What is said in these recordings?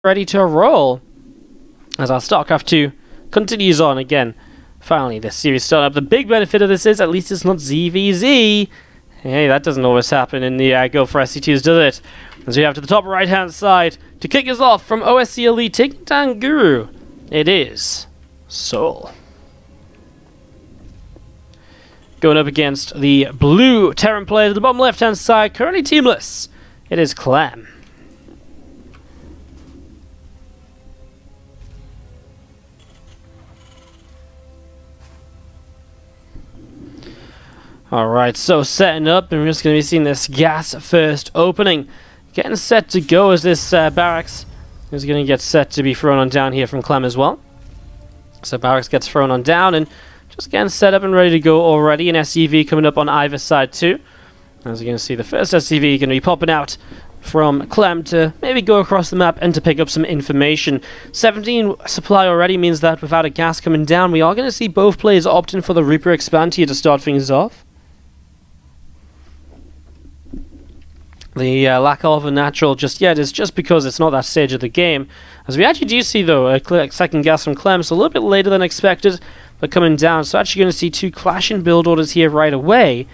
ready to roll as our StarCraft 2 continues on again. Finally, this series started up. The big benefit of this is at least it's not ZVZ. Hey, that doesn't always happen in the Go4SC2s, does it? As we have to the top right-hand side to kick us off from OSC Elite taking down Guru. It is souL. Going up against the blue Terran player to the bottom left-hand side, currently teamless. It is Clem. Alright, so setting up, and we're just going to be seeing this gas first opening. Getting set to go as this barracks is going to get set to be thrown on down here from Clem as well. So barracks gets thrown on down and just getting set up and ready to go already. An SCV coming up on either side too. As you're going to see, the first SCV going to be popping out from Clem to maybe go across the map and to pick up some information. 17 supply already means that without a gas coming down, we are going to see both players opting for the Reaper expand here to start things off. The lack of a natural just yet is just because it's not that stage of the game. As we actually do see, though, a second gas from Clem, so a little bit later than expected, but coming down. So actually going to see two clashing build orders here right away.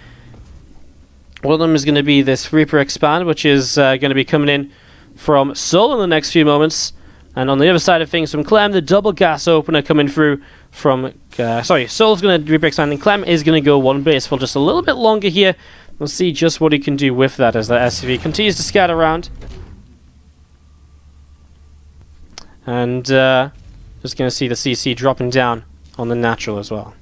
One of them is going to be this Reaper expand, which is going to be coming in from souL in the next few moments. And on the other side of things from Clem, the double gas opener coming through from... souL's going to Reaper expand, and Clem is going to go one base for just a little bit longer here. We'll see just what he can do with that as the SCV continues to scatter around. And just going to see the CC dropping down on the natural as well.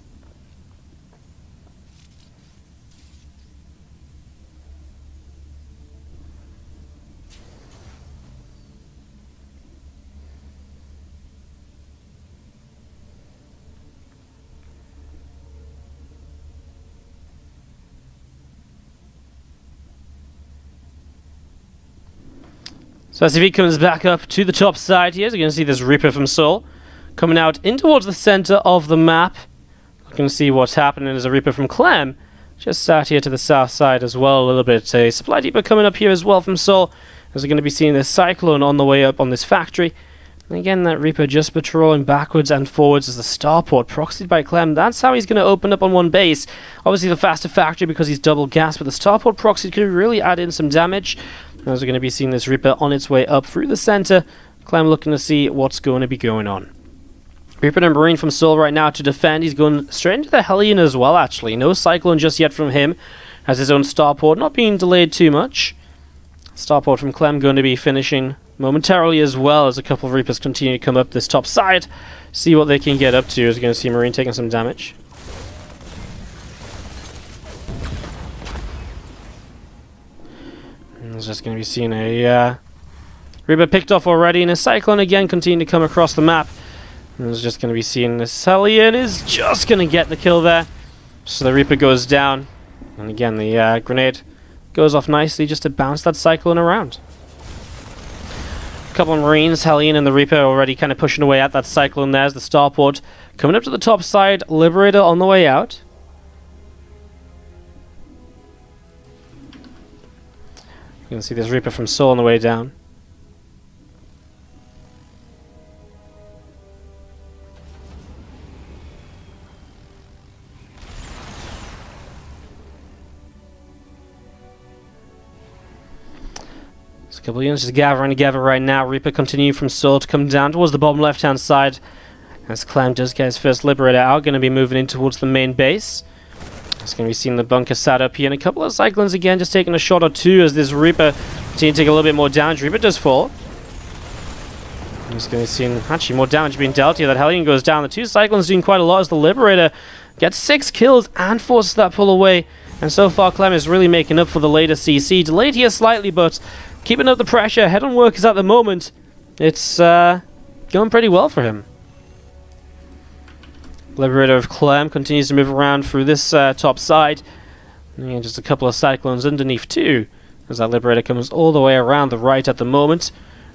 So SCV comes back up to the top side here. So you're going to see this Reaper from souL coming out in towards the center of the map. Looking to see what's happening. There's a Reaper from Clem just sat here to the south side as well a little bit. A supply depot coming up here as well from souL. As we're going to be seeing this Cyclone on the way up on this factory. And again, that Reaper just patrolling backwards and forwards as the starport proxied by Clem. That's how he's going to open up on one base. Obviously the faster factory because he's double gas, but the starport proxy could really add in some damage. As we're going to be seeing this Reaper on its way up through the center. Clem looking to see what's going to be going on. Reaper and Marine from souL right now to defend. He's going straight into the Hellion as well, actually. No Cyclone just yet from him. Has his own starport, not being delayed too much. Starport from Clem going to be finishing momentarily as well as a couple of Reapers continue to come up this top side. See what they can get up to as we're going to see Marine taking some damage. There's just going to be seeing a Reaper picked off already, and a Cyclone again continue to come across the map. And there's just going to be seeing this Hellion is just going to get the kill there. So the Reaper goes down, and again the grenade goes off nicely just to bounce that Cyclone around. A couple of Marines, Hellion and the Reaper already kind of pushing away at that Cyclone. There's the starport coming up to the top side, Liberator on the way out. You can see this Reaper from souL on the way down. There's a couple of units just gathering together right now. Reaper continue from souL to come down towards the bottom left-hand side. As Clem does get his first Liberator out, going to be moving in towards the main base. It's going to be seeing the bunker sat up here, and a couple of Cyclones again just taking a shot or two as this Reaper continues to take a little bit more damage. Reaper does fall. I'm just going to be seeing actually more damage being dealt here. That Hellion goes down. The two Cyclones doing quite a lot as the Liberator gets 6 kills and forces that pull away. And so far Clem is really making up for the later CC. Delayed here slightly, but keeping up the pressure. Head-on workers at the moment. It's going pretty well for him. Liberator of Clem continues to move around through this top side. And just a couple of Cyclones underneath too, as that Liberator comes all the way around the right at the moment.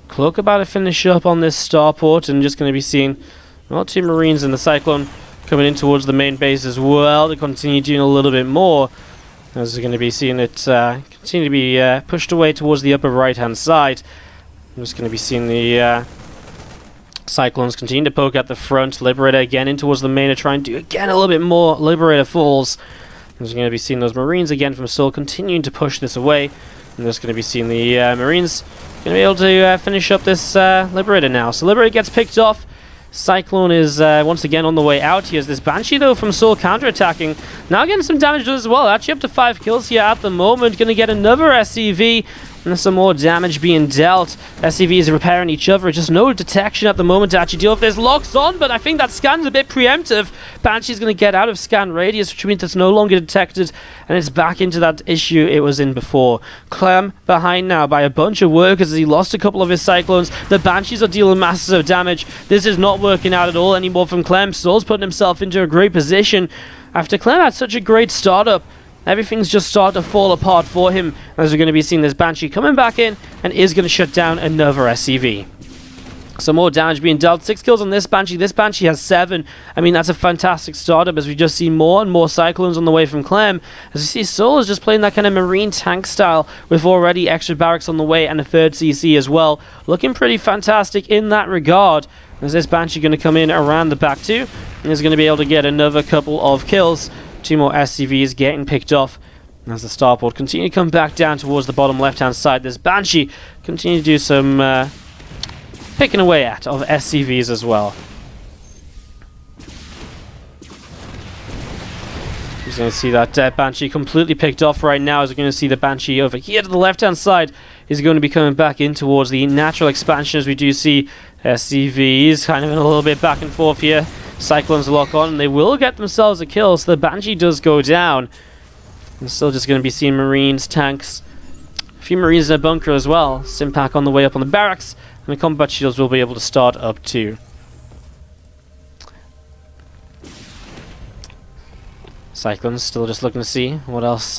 Cloak about to finish up on this starport, and just going to be seeing well, 2 Marines and the Cyclone coming in towards the main base as well to continue doing a little bit more. As we're going to be seeing it continue to be pushed away towards the upper right hand side. I'm just going to be seeing the Cyclones continue to poke at the front. Liberator again in towards the main to try and do again a little bit more Liberator falls. There's going to be seeing those Marines again from souL continuing to push this away. And there's going to be seeing the Marines going to be able to finish up this Liberator now. So Liberator gets picked off. Cyclone is once again on the way out. Here's this Banshee though from souL counterattacking. Now getting some damage as well. Actually up to 5 kills here at the moment. Going to get another SCV. And some more damage being dealt. SCVs are repairing each other. Just no detection at the moment to actually deal with this. Locks on, but I think that scan's a bit preemptive. Banshee's going to get out of scan radius, which means it's no longer detected, and it's back into that issue it was in before. Clem behind now by a bunch of workers as he lost a couple of his Cyclones. The Banshees are dealing massive damage. This is not working out at all anymore from Clem. souL's putting himself into a great position. After Clem had such a great startup, everything's just started to fall apart for him, as we're going to be seeing this Banshee coming back in and is going to shut down another SCV. Some more damage being dealt. 6 kills on this Banshee. This Banshee has 7. I mean, that's a fantastic startup as we just see more and more Cyclones on the way from Clem. As you see, souL is just playing that kind of Marine tank style with already extra barracks on the way and a 3rd CC as well. Looking pretty fantastic in that regard. As this Banshee going to come in around the back too, and is going to be able to get another couple of kills. 2 more SCVs getting picked off as the starport continue to come back down towards the bottom left-hand side. This Banshee continue to do some picking away at of SCVs as well. He's going to see that Banshee completely picked off right now, as we're going to see the Banshee over here to the left-hand side is going to be coming back in towards the natural expansion, as we do see SCVs kind of in a little bit back and forth here. Cyclones lock on, and they will get themselves a kill, so the Banshee does go down. And still just going to be seeing Marines, tanks, a few Marines in a bunker as well. Simpack on the way up on the barracks, and the combat shields will be able to start up too. Cyclones still just looking to see what else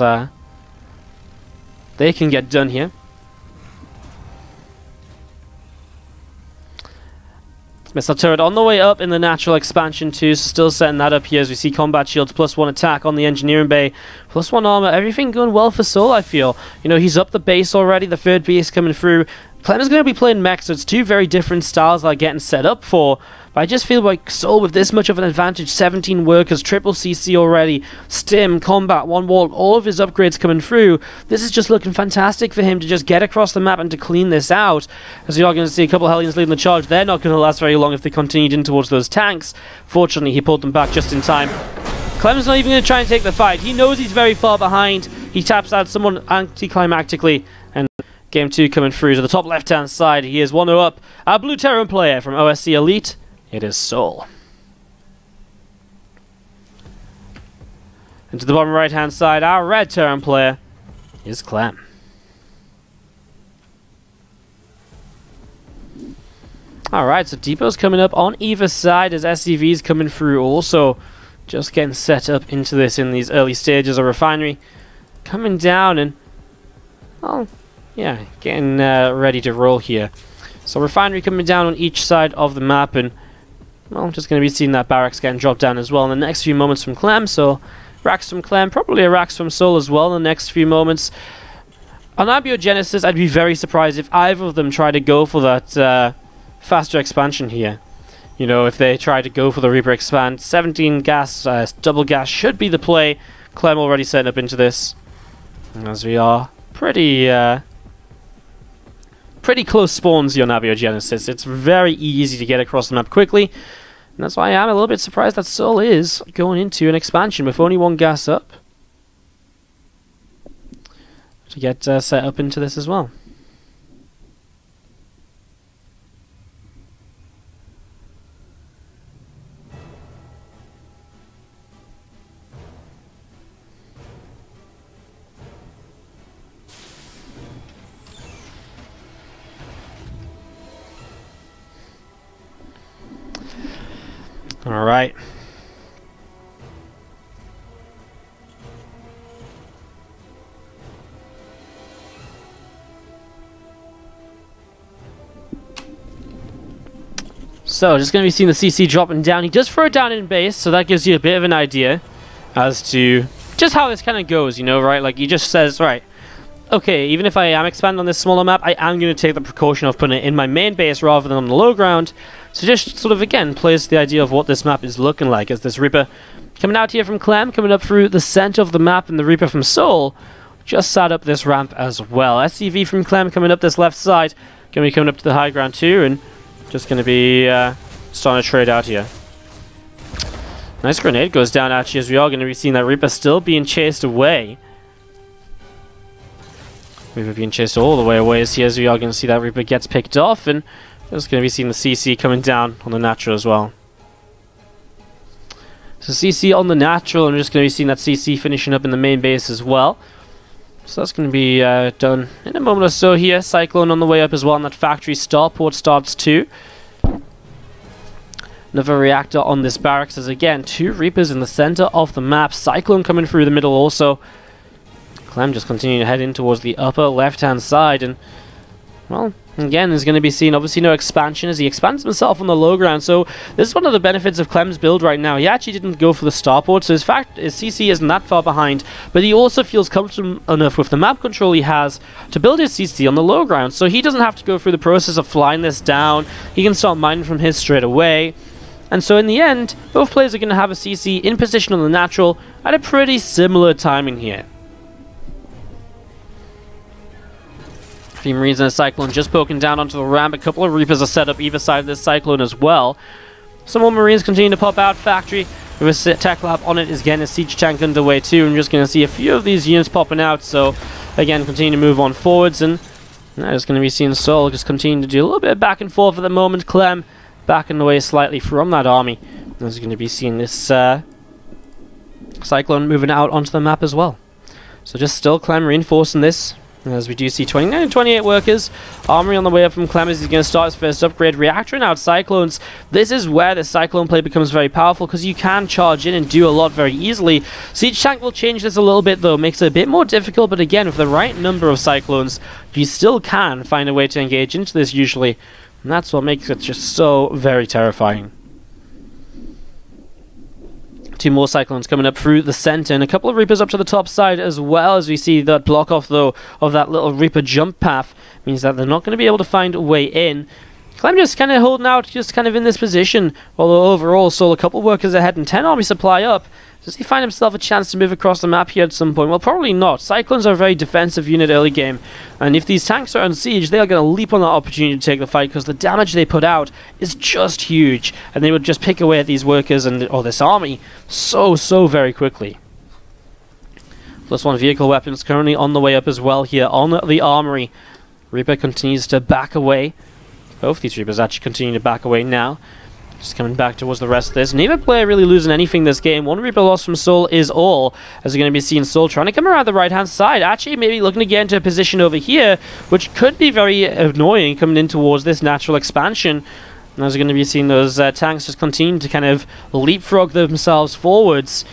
they can get done here. Missile turret on the way up in the natural expansion too, so still setting that up here as we see combat shields, +1 attack on the engineering bay, +1 armor, everything going well for souL, I feel. You know, he's up the base already, the 3rd base coming through. Clem is going to be playing mech, so it's 2 very different styles that are getting set up for. But I just feel like souL with this much of an advantage, 17 workers, triple CC already, stim, combat, 1 wall, all of his upgrades coming through. This is just looking fantastic for him to just get across the map and to clean this out. As we are going to see a couple of Hellions leading the charge. They're not going to last very long if they continued in towards those tanks. Fortunately, he pulled them back just in time. Clem's not even going to try and take the fight. He knows he's very far behind. He taps out someone anticlimactically, and Game 2 coming through to the top left-hand side. He is 1-0 up. Our blue Terran player from OSC Elite, it is souL. And to the bottom right-hand side, our red Terran player is Clem. Alright, so depots coming up on either side as SCVs coming through also. Just getting set up into this in these early stages of refinery. Coming down and, well, yeah, getting ready to roll here. So refinery coming down on each side of the map, and well, just going to be seeing that barracks getting dropped down as well in the next few moments from Clem. So racks from Clem, probably a racks from souL as well in the next few moments. On Abiogenesis, I'd be very surprised if either of them try to go for that faster expansion here. You know, if they try to go for the Reaper expand, 17 gas, double gas should be the play. Clem already setting up into this, as we are pretty close spawns here on Abiogenesis. It's very easy to get across the map quickly, and that's why I am a little bit surprised that souL is going into an expansion with only 1 gas up to get set up into this as well. All right. So, just going to be seeing the CC dropping down. He does throw it down in base, so that gives you a bit of an idea as to just how this kind of goes, you know, right? Like, he just says, right, okay, even if I am expanding on this smaller map, I am going to take the precaution of putting it in my main base rather than on the low ground. So just sort of, again, plays the idea of what this map is looking like as this Reaper coming out here from Clem, coming up through the center of the map, and the Reaper from souL just sat up this ramp as well. SCV from Clem coming up this left side, going to be coming up to the high ground too, and just going to be starting to trade out here. Nice grenade goes down actually, as we are going to be seeing that Reaper still being chased away. Reaper being chased all the way away as we are going to see that Reaper gets picked off, and just going to be seeing the CC coming down on the natural as well. So CC on the natural, and we're just going to be seeing that CC finishing up in the main base as well. So that's going to be done in a moment or so here. Cyclone on the way up as well, and that factory starport starts too. Another reactor on this barracks as again, 2 Reapers in the center of the map. Cyclone coming through the middle also. Clem just continuing to head in towards the upper left-hand side, and well, again, there's going to be seen obviously no expansion as he expands himself on the low ground. So this is one of the benefits of Clem's build right now. He actually didn't go for the starport, so his CC isn't that far behind, but he also feels comfortable enough with the map control he has to build his CC on the low ground. So he doesn't have to go through the process of flying this down. He can start mining from his straight away. And so in the end, both players are going to have a CC in position on the natural at a pretty similar timing here. Few Marines and a Cyclone just poking down onto the ramp. A couple of Reapers are set up either side of this Cyclone as well. Some more Marines continue to pop out. Factory with a tech lab on it is getting a siege tank underway too. I'm just going to see a few of these units popping out. So again, continue to move on forwards, and now just going to be seeing souL just continue to do a little bit of back and forth at the moment. Clem backing away slightly from that army. There's going to be seeing this Cyclone moving out onto the map as well. So just still Clem reinforcing this, as we do see 29 and 28 workers. Armory on the way up from Clem as he's going to start his first upgrade. Reactor and out Cyclones. This is where the Cyclone play becomes very powerful, because you can charge in and do a lot very easily. Siege Tank will change this a little bit though, makes it a bit more difficult, but again, with the right number of Cyclones, you still can find a way to engage into this usually. And that's what makes it just so very terrifying. 2 more Cyclones coming up through the center, and a couple of Reapers up to the top side as well, as we see that block off though of that little Reaper jump path. Means that they're not going to be able to find a way in. Clem just kind of holding out, just kind of in this position, although overall souL a couple workers ahead and 10 army supply up. Does he find himself a chance to move across the map here at some point? Well, probably not. Cyclones are a very defensive unit early game, and if these tanks are on siege, they are going to leap on that opportunity to take the fight, because the damage they put out is just huge, and they would just pick away at these workers and or this army so very quickly. +1 vehicle weapons currently on the way up as well here on the armory. Reaper continues to back away. Both these Reapers actually continue to back away now. Just coming back towards the rest of this. Neither player really losing anything this game. 1 Reaper loss from souL is all, as we're going to be seeing souL trying to come around the right-hand side. Actually, maybe looking to get into a position over here, which could be very annoying coming in towards this natural expansion. And as we're going to be seeing those tanks just continue to kind of leapfrog themselves forwards.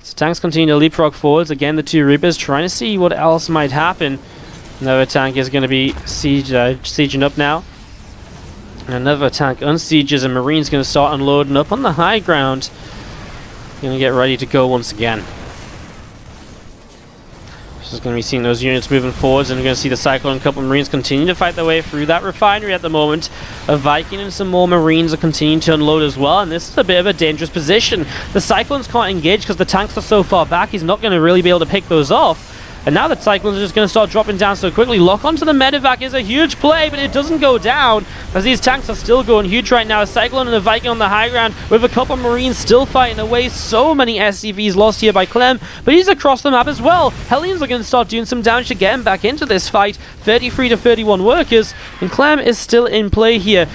So tanks continue to leapfrog forwards. Again, the 2 Reapers trying to see what else might happen. Another tank is going to be sieging up now. Another tank unsieges, and Marine's going to start unloading up on the high ground. Going to get ready to go once again. Just going to be seeing those units moving forwards, and we're going to see the Cyclone and a couple of Marines continue to fight their way through that refinery at the moment. A Viking and some more Marines are continuing to unload as well, and this is a bit of a dangerous position. The Cyclones can't engage because the tanks are so far back. He's not going to really be able to pick those off. And now the Cyclones are just going to start dropping down so quickly. Lock onto the medevac is a huge play, but it doesn't go down, as these tanks are still going huge right now. A Cyclone and a Viking on the high ground, with a couple of Marines still fighting away. So many SCVs lost here by Clem, but he's across the map as well. Hellions are going to start doing some damage to get him back into this fight. 33 to 31 workers, and Clem is still in play here,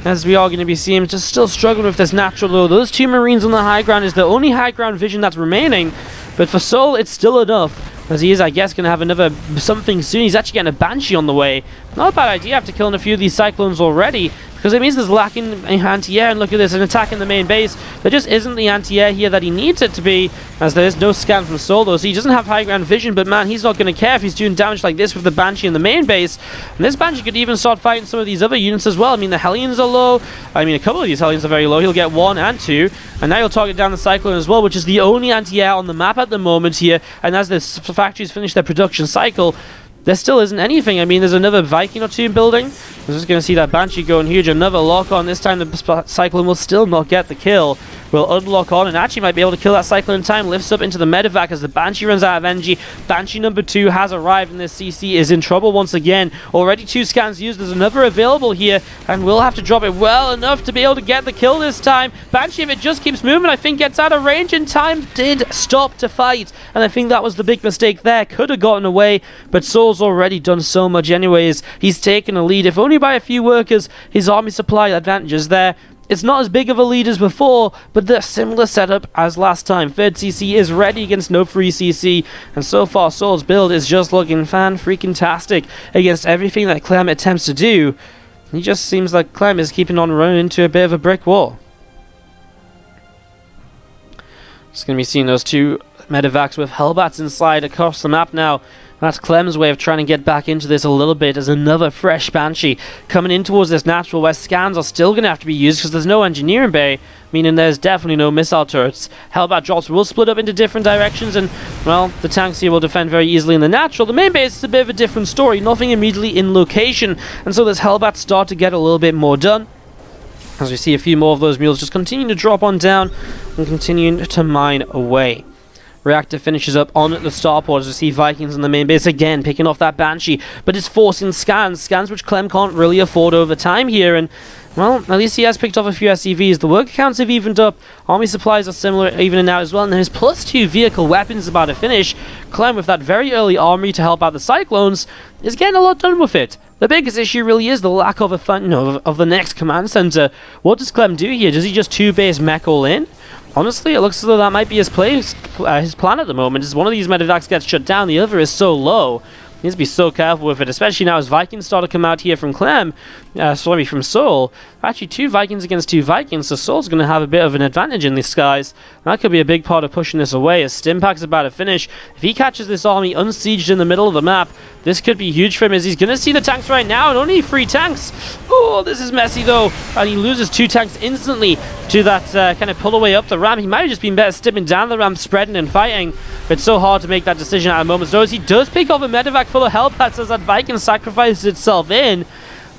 as we are going to be seeing him just still struggling with this natural low. Those 2 Marines on the high ground is the only high ground vision that's remaining, but for souL it's still enough, as he is, I guess, going to have another something soon. He's actually getting a Banshee on the way. Not a bad idea after killing a few of these Cyclones already, because it means there's lacking anti-air. And look at this, an attack in the main base. There just isn't the anti-air here that he needs it to be, as there is no scan from souL though, so he doesn't have high ground vision, but man, he's not going to care if he's doing damage like this with the Banshee in the main base. And this Banshee could even start fighting some of these other units as well. I mean, the Hellions are low. I mean, a couple of these Hellions are very low. He'll get 1 and 2, and now he'll target down the Cyclone as well, which is the only anti-air on the map at the moment here. And as the factories finish their production cycle, there still isn't anything. I mean, there's another Viking or two building. I'm just going to see that Banshee going huge. Another lock on. This time the Cyclone will still not get the kill. Will unlock on and actually might be able to kill that Cyclone in time. Lifts up into the medevac as the Banshee runs out of energy. Banshee number 2 has arrived and this CC is in trouble once again. Already 2 scans used. There's another available here and we'll have to drop it well enough to be able to get the kill this time. Banshee, if it just keeps moving, I think gets out of range in time. Did stop to fight and I think that was the big mistake there. Could have gotten away, but souL's already done so much anyways. He's taken a lead, if only by a few workers. His army supply advantages there. It's not as big of a lead as before, but the similar setup as last time. Third CC is ready against no free CC, and so far souL's build is just looking fan-freaking-tastic against everything that Clem attempts to do. He just seems like Clem is keeping on running into a bit of a brick wall. Just going to be seeing those 2 medevacs with Hellbats inside across the map now. That's Clem's way of trying to get back into this a little bit as another fresh Banshee coming in towards this natural where scans are still going to have to be used because there's no engineering bay, meaning there's definitely no missile turrets. Hellbat drops will split up into different directions and, well, the tanks here will defend very easily in the natural. The main base is a bit of a different story, nothing immediately in location, and so this Hellbat start to get a little bit more done. As we see a few more of those mules just continuing to drop on down and continuing to mine away. Reactor finishes up on the starport as we see Vikings in the main base again, picking off that Banshee, but it's forcing scans which Clem can't really afford over time here, and, well, at least he has picked off a few SCVs. The worker counts have evened up, army supplies are similar, evening out as well, and there's +2 vehicle weapons about to finish. Clem, with that very early armory to help out the Cyclones, is getting a lot done with it. The biggest issue really is the lack of of the next command center. What does Clem do here? Does he just 2-base mech all in? Honestly, it looks as though that might be his plan at the moment. As one of these medevacs gets shut down, the other is so low. He needs to be so careful with it, especially now as Vikings start to come out here from from souL. Actually, 2 Vikings against 2 Vikings, so souL's going to have a bit of an advantage in these skies. That could be a big part of pushing this away as Stimpak's about to finish. If he catches this army unsieged in the middle of the map, this could be huge for him as he's going to see the tanks right now, and only 3 tanks. Oh, this is messy though, and he loses 2 tanks instantly to that kind of pull away up the ramp. He might have just been better stepping down the ramp, spreading and fighting, but it's so hard to make that decision at a moment's notice. He does pick off a medevac full of Hellbats as that Viking sacrifices itself in.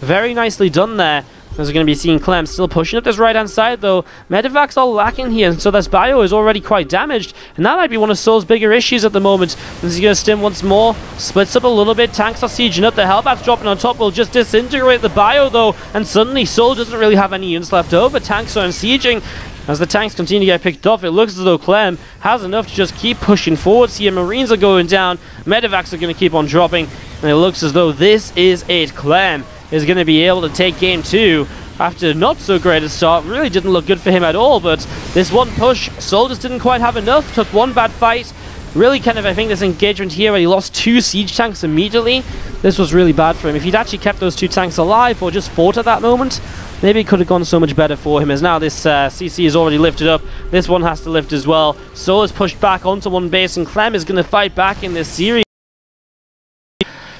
Very nicely done there. As we're going to be seeing Clem still pushing up this right-hand side, though. Medevacs are lacking here, and so this bio is already quite damaged, and that might be one of souL's bigger issues at the moment. As he's going to stim once more, splits up a little bit, tanks are sieging up, the Hellbats dropping on top will just disintegrate the bio, though, and suddenly souL doesn't really have any units left over. Tanks are sieging. As the tanks continue to get picked off, it looks as though Clem has enough to just keep pushing forwards here. Marines are going down, medevacs are going to keep on dropping, and it looks as though this is it. Clem is going to be able to take game 2 after not so great a start. Really didn't look good for him at all, but this one push, souL just didn't quite have enough. Took 1 bad fight. Really kind of, I think, this engagement here where he lost 2 siege tanks immediately. This was really bad for him. If he'd actually kept those 2 tanks alive or just fought at that moment, maybe it could have gone so much better for him, as now this CC is already lifted up. This one has to lift as well. souL is pushed back onto one base, and Clem is going to fight back in this series.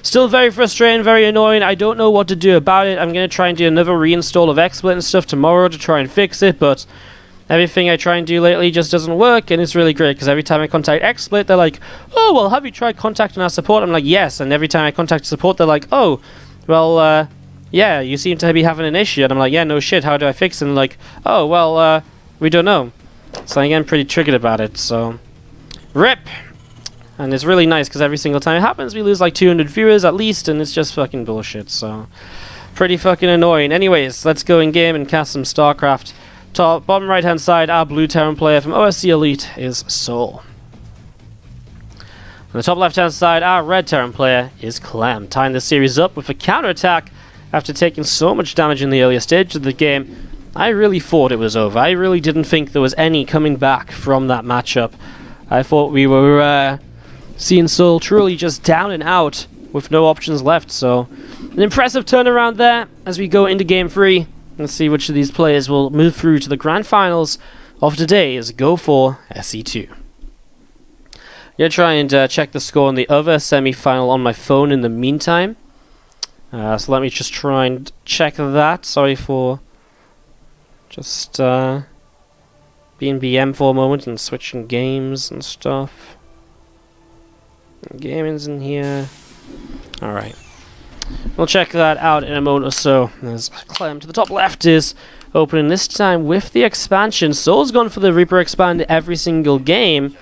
Still very frustrating, very annoying. I don't know what to do about it. I'm going to try and do another reinstall of XSplit and stuff tomorrow to try and fix it, but everything I try and do lately just doesn't work, and it's really great because every time I contact XSplit, they're like, oh, well, have you tried contacting our support? I'm like, yes, and every time I contact support, they're like, oh, well, yeah, you seem to be having an issue, and I'm like, yeah, no shit, how do I fix it? And like, oh, well, we don't know. So I'm getting pretty triggered about it, so RIP! And it's really nice because every single time it happens, we lose like 200 viewers at least, and it's just fucking bullshit, so pretty fucking annoying. Anyways, let's go in game and cast some StarCraft. Top, bottom right hand side, our blue Terran player from OSC Elite is souL. On the top left hand side, our red Terran player is Clem, tying the series up with a counterattack after taking so much damage in the earlier stage of the game. I really thought it was over. I really didn't think there was any coming back from that matchup. I thought we were seeing souL truly just down and out with no options left, so an impressive turnaround there as we go into game 3. Let's see which of these players will move through to the grand finals of today's Go4SC2. I'm going to try and check the score in the other semi-final on my phone in the meantime. So let me just try and check that. Sorry for just being BM for a moment and switching games and stuff. Gaming's in here. Alright. We'll check that out in a moment or so. As Clem to the top left is opening this time with the expansion. souL's gone for the Reaper expand every single game.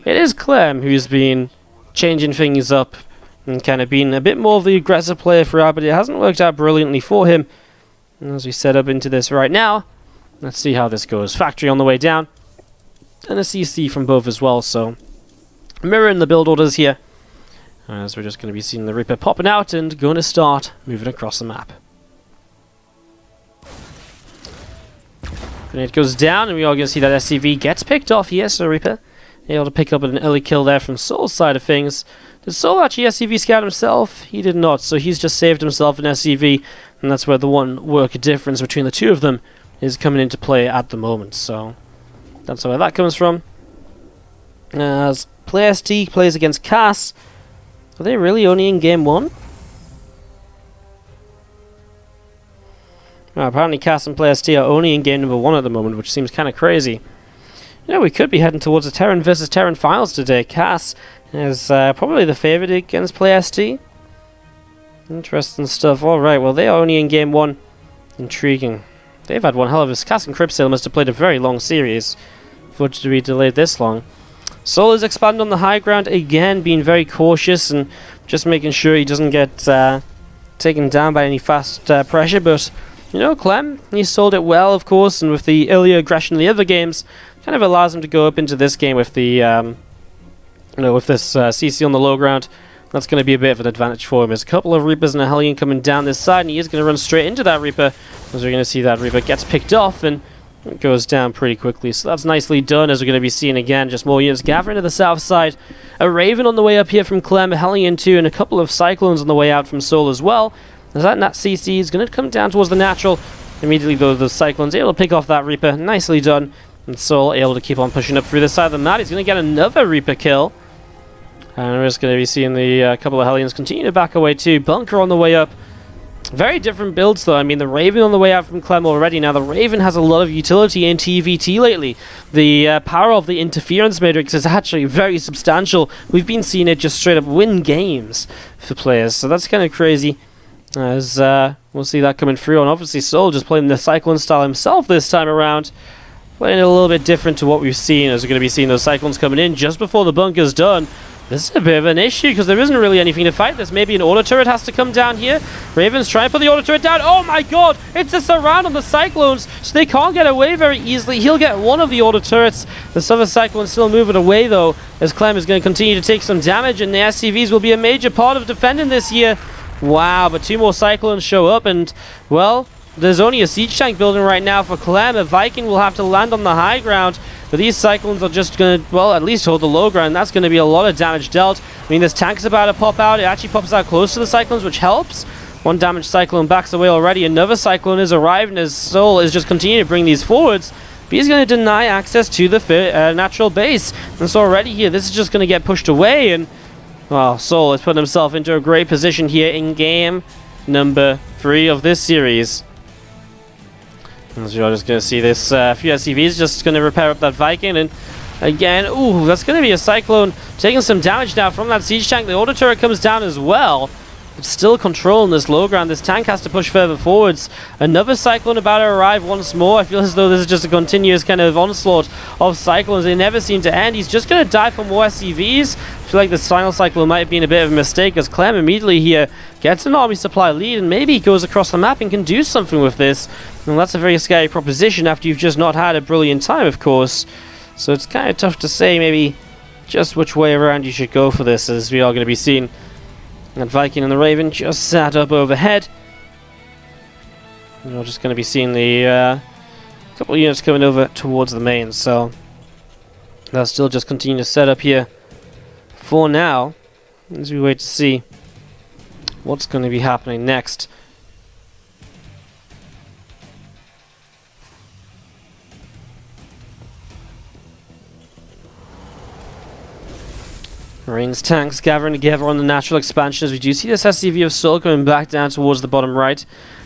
It is Clem who's been changing things up and kind of being a bit more of the aggressive player throughout, but it hasn't worked out brilliantly for him. And as we set up into this right now, let's see how this goes. Factory on the way down, and a CC from both as well, so mirroring the build orders here. As we're just going to be seeing the Reaper popping out and going to start moving across the map. Grenade goes down, and we are going to see that SCV gets picked off here, so Reaper able to pick up an early kill there from souL's side of things. Did souL actually SCV scout himself? He did not, so he's just saved himself an SCV, and that's where the one work difference between the two of them is coming into play at the moment, so that's where that comes from. As PlayST plays against Cass, are they really only in game 1? Well, apparently Cass and PlayST are only in game number 1 at the moment, which seems kind of crazy. You know, we could be heading towards the Terran versus Terran finals today. Cass is probably the favourite against PlayST. Interesting stuff. Alright, well, they are only in game 1. Intriguing. They've had one hell of a... Cass and Cryptsail must have played a very long series for it to be delayed this long. souL is expanding on the high ground again, being very cautious and just making sure he doesn't get taken down by any fast pressure. But, you know, Clem, he sold it well, of course, and with the earlier aggression in the other games, kind of allows him to go up into this game with the, with this CC on the low ground. That's going to be a bit of an advantage for him. There's a couple of Reapers and a Hellion coming down this side, and he is going to run straight into that Reaper, as we're going to see that Reaper gets picked off, and it goes down pretty quickly. So that's nicely done, as we're going to be seeing again, just more units gathering to the south side. A Raven on the way up here from Clem, a Hellion too, and a couple of Cyclones on the way out from souL as well. As that Nat CC is going to come down towards the natural. Immediately though, the Cyclones able to pick off that Reaper. Nicely done. And souL able to keep on pushing up through the side of the map. He's going to get another Reaper kill. And we're just going to be seeing the couple of Hellions continue to back away too. Bunker on the way up. Very different builds though. I mean, the Raven on the way out from Clem already. Now, the Raven has a lot of utility in TvT lately. The power of the interference matrix is actually very substantial. We've been seeing it just straight up win games for players. So that's kind of crazy. As we'll see that coming through. And obviously souL just playing the Cyclone style himself this time around. Playing it a little bit different to what we've seen, as we're going to be seeing those Cyclones coming in just before the bunker's done. This is a bit of an issue, because there isn't really anything to fight this. Maybe an auto turret has to come down here. Ravens trying to put the auto turret down. Oh my god! It's a surround on the Cyclones, so they can't get away very easily. He'll get one of the auto turrets. The other Cyclone's still moving away, though, as Clem is going to continue to take some damage, and the SCVs will be a major part of defending this here. Wow, but two more Cyclones show up, and, well, there's only a siege tank building right now for Clem. A Viking will have to land on the high ground. But these Cyclones are just going to, well, at least hold the low ground. That's going to be a lot of damage dealt. I mean, this tank's about to pop out. It actually pops out close to the Cyclones, which helps. One damaged Cyclone backs away already. Another Cyclone is arriving as souL is just continuing to bring these forwards. But he's going to deny access to the natural base. And so already here, this is just going to get pushed away. And, well, souL has put himself into a great position here in game number 3 of this series. As you're just going to see this few SCVs just going to repair up that Viking, and again, ooh, that's going to be a Cyclone taking some damage now from that siege tank. The auto turret comes down as well. It's still controlling this low ground. This tank has to push further forwards. Another Cyclone about to arrive once more. I feel as though this is just a continuous kind of onslaught of Cyclones. They never seem to end. He's just going to die from more SCVs. I feel like this final Cyclone might have been a bit of a mistake, as Clem immediately here gets an army supply lead, and maybe he goes across the map and can do something with this. And that's a very scary proposition after you've just not had a brilliant time, of course. So it's kind of tough to say maybe just which way around you should go for this, as we are going to be seeing that Viking and the Raven just sat up overhead. And we're just going to be seeing the couple of units coming over towards the main, so they'll still just continue to set up here for now, as we wait to see what's going to be happening next. Marines tanks gathering together on the natural expansion, as we do see this SCV of souL coming back down towards the bottom right,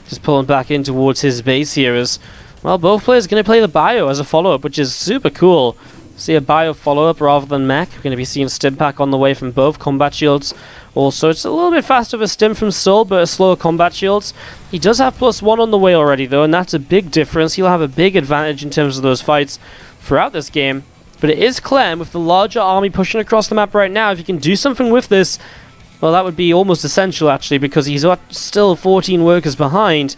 just pulling back in towards his base here. As well, both players are going to play the bio as a follow-up, which is super cool. See a bio follow-up rather than mech. We're going to be seeing Stimpak on the way from both combat shields Also, it's a little bit faster of a stim from souL, but slower combat shields. He does have +1 on the way already, though, and that's a big difference. He'll have a big advantage in terms of those fights throughout this game. But it is Clem with the larger army pushing across the map right now. If he can do something with this, well, that would be almost essential, actually, because he's still 14 workers behind.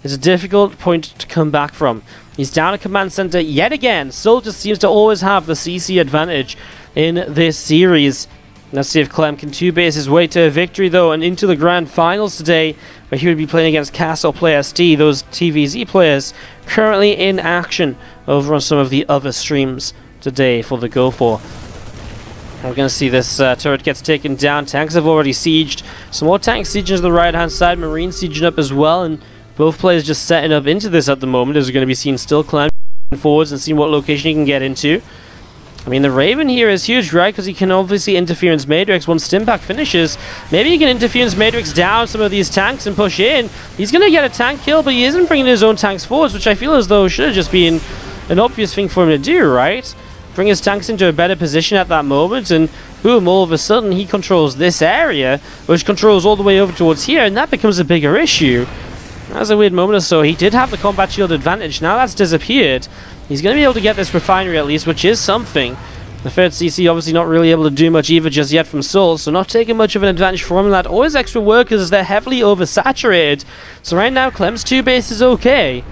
It's a difficult point to come back from. He's down a command center yet again. souL just seems to always have the CC advantage in this series. Let's see if Clem can two-base his way to a victory, though, and into the grand finals today, where he would be playing against Castle Play SD, those TvT players currently in action over on some of the other streams today for the Go4. We're going to see this turret gets taken down. Tanks have already sieged. Some more tanks sieging to the right-hand side. Marines sieging up as well, and both players just setting up into this at the moment, as we're going to be seeing still Clem forwards and seeing what location he can get into. I mean, the Raven here is huge, right? Because he can obviously Interference Matrix once Stimpack finishes. Maybe he can Interference Matrix down some of these tanks and push in. He's going to get a tank kill, but he isn't bringing his own tanks forwards, which I feel as though should have just been an obvious thing for him to do, right? Bring his tanks into a better position at that moment, and boom, all of a sudden he controls this area, which controls all the way over towards here, and that becomes a bigger issue. That was a weird moment or so. He did have the combat shield advantage. Now that's disappeared. He's going to be able to get this refinery at least, which is something. The third CC obviously not really able to do much either just yet from souL, so not taking much of an advantage from that. All his extra workers as they're heavily oversaturated. So right now Clem's 2 base is okay.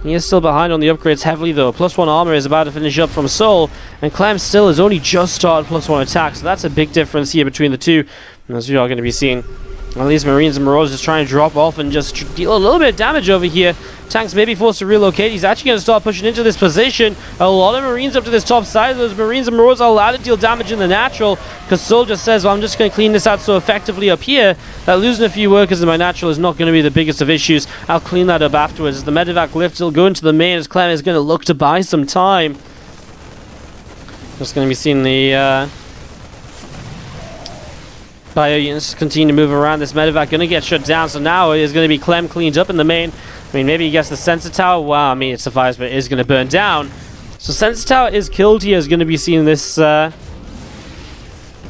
He is still behind on the upgrades heavily, though. +1 armor is about to finish up from souL, and Clem still has only just started +1 attack, so that's a big difference here between the two, as we are going to be seeing. Well, these Marines and Marauders just trying to drop off and just deal a little bit of damage over here. Tanks may be forced to relocate. He's actually going to start pushing into this position. A lot of Marines up to this top side. Those Marines and Marauders are allowed to deal damage in the natural, because souL just says, well, I'm just going to clean this out so effectively up here that losing a few workers in my natural is not going to be the biggest of issues. I'll clean that up afterwards. As the medevac lift will go into the main, as Clem is going to look to buy some time. Just going to be seeing the bio units continue to move around. This medevac going to get shut down, so now it is going to be Clem cleaned up in the main. I mean, maybe he gets the sensor tower. Wow, I mean, it survives, but it is going to burn down. So sensor tower is killed here. Is going to be seeing this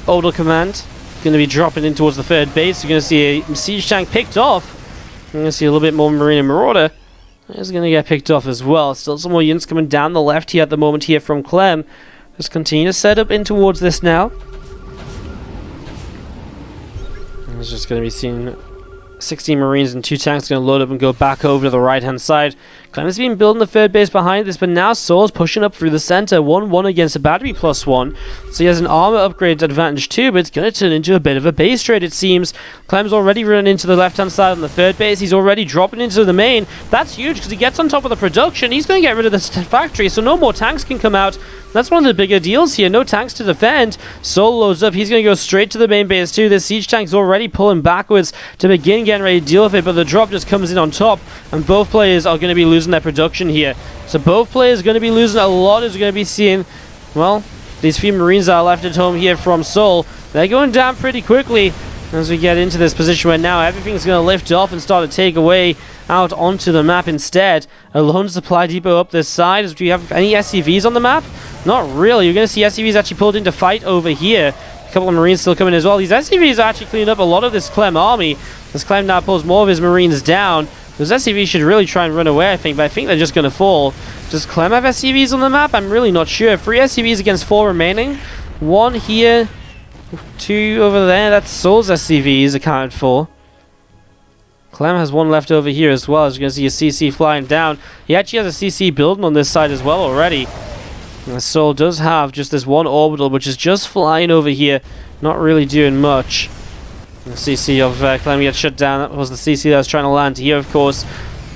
orbital command. Going to be dropping in towards the third base. You're going to see a siege tank picked off. You're going to see a little bit more Marine and Marauder. It's going to get picked off as well. Still some more units coming down the left here at the moment here from Clem. Just continue to set up in towards this now. It's just going to be seeing 16 Marines and 2 tanks going to load up and go back over to the right-hand side. Clem has been building the third base behind this, but now souL's pushing up through the center. 1-1 against a battery +1. So he has an armor upgrade advantage too, but it's going to turn into a bit of a base trade, it seems. Clem's already running into the left-hand side on the third base. He's already dropping into the main. That's huge because he gets on top of the production. He's going to get rid of this factory, so no more tanks can come out. That's one of the bigger deals here. No tanks to defend. souL loads up. He's going to go straight to the main base too. This siege tank's already pulling backwards to begin getting ready to deal with it, but the drop just comes in on top, and both players are going to be losing their production here. So both players are going to be losing a lot, as we're going to be seeing. Well, these few Marines that are left at home here from souL, they're going down pretty quickly as we get into this position where now everything's going to lift off and start to take away out onto the map instead. A lone supply depot up this side. Do you have any SCVs on the map? Not really. You're going to see SCVs actually pulled into fight over here. A couple of Marines still coming as well. These SCVs are actually cleaning up a lot of this Clem army. As Clem now pulls more of his Marines down. Those SCVs should really try and run away, I think, but I think they're just going to fall. Does Clem have SCVs on the map? I'm really not sure. 3 SCVs against 4 remaining. 1 here, 2 over there. That's souL's SCVs accounted for. Clem has 1 left over here as well. As you're going to see a CC flying down. He actually has a CC building on this side as well already. And souL does have just this 1 orbital, which is just flying over here, not really doing much. The CC of Clem gets shut down. That was the CC that was trying to land here, of course.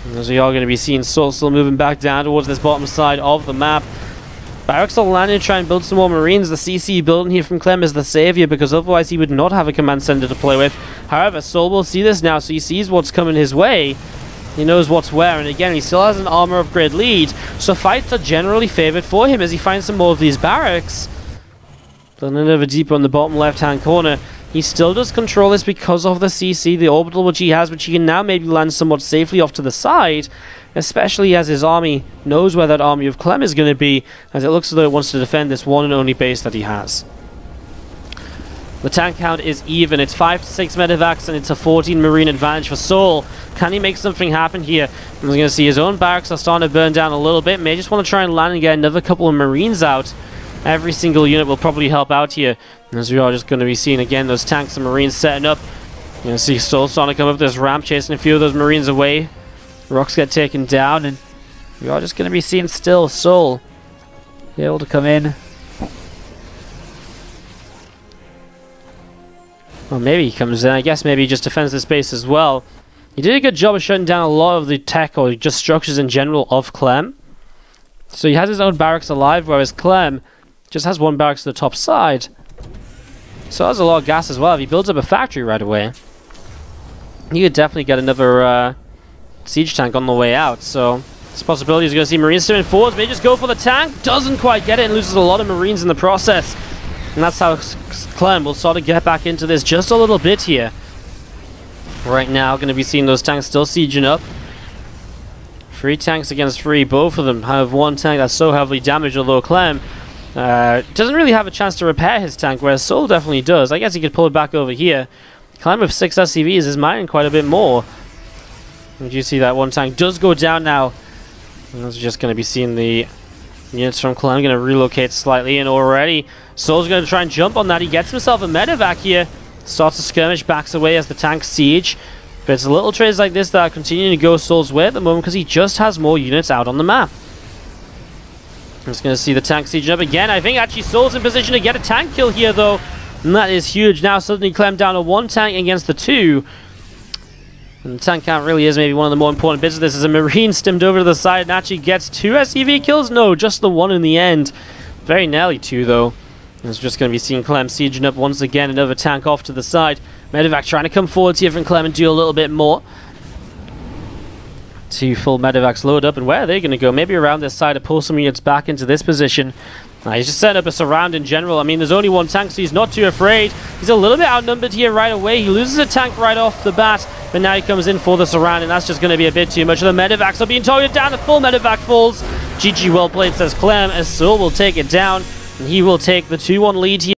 And as we are going to be seeing souL still moving back down towards this bottom side of the map. Barracks are landing to try and build some more Marines. The CC building here from Clem is the savior, because otherwise he would not have a command center to play with. However, souL will see this now, so he sees what's coming his way. He knows what's where, and again, he still has an armor upgrade lead, so fights are generally favored for him as he finds some more of these barracks. Building another depot in the bottom left-hand corner. He still does control this because of the CC, the orbital which he has, which he can now maybe land somewhat safely off to the side, especially as his army knows where that army of Clem is going to be, as it looks as though it wants to defend this one and only base that he has. The tank count is even. It's 5 to 6 medevacs and it's a 14 marine advantage for souL. Can he make something happen here? We're going to see his own barracks are starting to burn down a little bit. May just want to try and land and get another couple of marines out. Every single unit will probably help out here. As we are just going to be seeing again those tanks and marines setting up. You're going to see souL starting to come up this ramp, chasing a few of those marines away. Rocks get taken down, and we are just going to be seeing still souL able to come in. Well, maybe he comes in. I guess maybe he just defends the space as well. He did a good job of shutting down a lot of the tech or just structures in general of Clem. So he has his own barracks alive, whereas Clem just has one barracks to the top side. So that's a lot of gas as well. If he builds up a factory right away, he could definitely get another siege tank on the way out. So this possibility is going to see marines steering forwards. May just go for the tank. Doesn't quite get it and loses a lot of marines in the process. And that's how Clem will sort of get back into this just a little bit here. Right now, going to be seeing those tanks still sieging up. 3 tanks against 3. Both of them have one tank that's so heavily damaged, although Clem doesn't really have a chance to repair his tank, whereas souL definitely does. I guess he could pull it back over here. Clem with 6 SCVs is mining quite a bit more. And you see that one tank does go down now. And that's just going to be seeing the units from Clem going to relocate slightly, and already souL's going to try and jump on that. He gets himself a medevac here. Starts a skirmish, backs away as the tanks siege. But it's little trades like this that are continuing to go souL's way at the moment because he just has more units out on the map. I'm just going to see the tank sieging up again. I think actually souL's in position to get a tank kill here though. And that is huge. Now suddenly Clem down to 1 tank against the 2. And the tank count really is maybe one of the more important bits of this. As a marine stimmed over to the side and actually gets 2 SCV kills. No, just the 1 in the end. Very nearly 2 though. It's just going to be seeing Clem sieging up once again. Another tank off to the side. Medevac trying to come forwards here from Clem and do a little bit more. 2 full medevacs load up, and where are they going to go? Maybe around this side to pull some units back into this position. He's just setting up a surround in general. I mean, there's only 1 tank, so he's not too afraid. He's a little bit outnumbered here right away. He loses a tank right off the bat, but now he comes in for the surround, and that's just going to be a bit too much. The medevacs are being targeted down. The full medevac falls. GG, well played, says Clem, as souL will take it down, and he will take the 2-1 lead here.